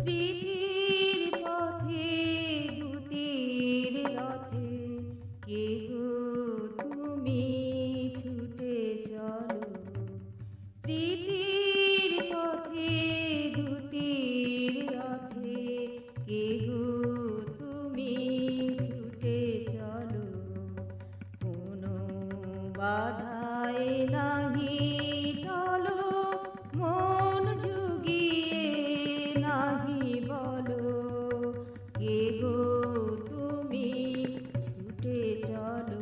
প্রীতির পথে দুতির রথে কে গো তুমি ছুটে চলো। প্রীতির পথে দুতির রথে কে গো তুমি ছুটে চলো। কোনো বাধায় নাহি টলো, মন জুগিয়ে নাহি বলো, কে গো তুমি ছুটে চলো।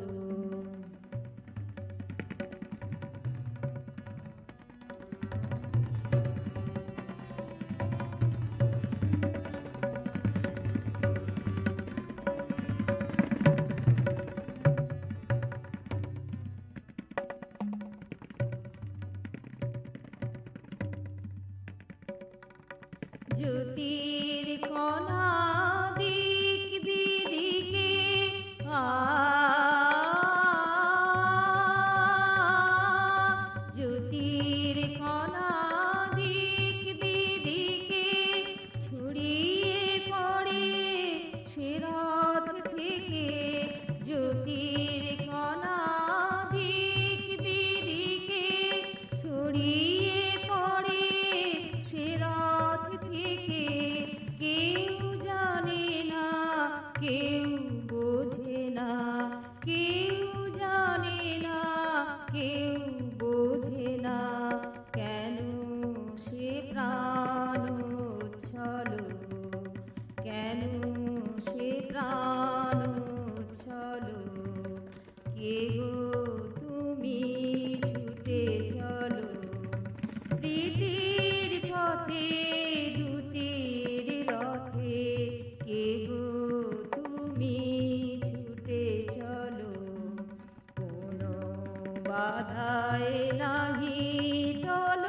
জ্যোতির কণা দিক বিদিকে জ্যোতির কণা দিক বিদিকে ছড়িয়ে পড়ে সে রথ থেকে। জ্যোতির কণা দিক বিদিকে ছড়িয়ে পড়ে সে রথ থেকে। কেউ জানে না, কেউ বোঝে না, কেউ জানে না, কেউ বোঝে না, কেন সে প্রাণ উচ্ছলো, কেন সে প্রাণ উচ্ছলো। কে গো তুমি ছুটে চলো। প্রীতির পথে দুতির রথে কে গো তুমি ছুটে চলো। কোনো বাধায় নাহি টলো,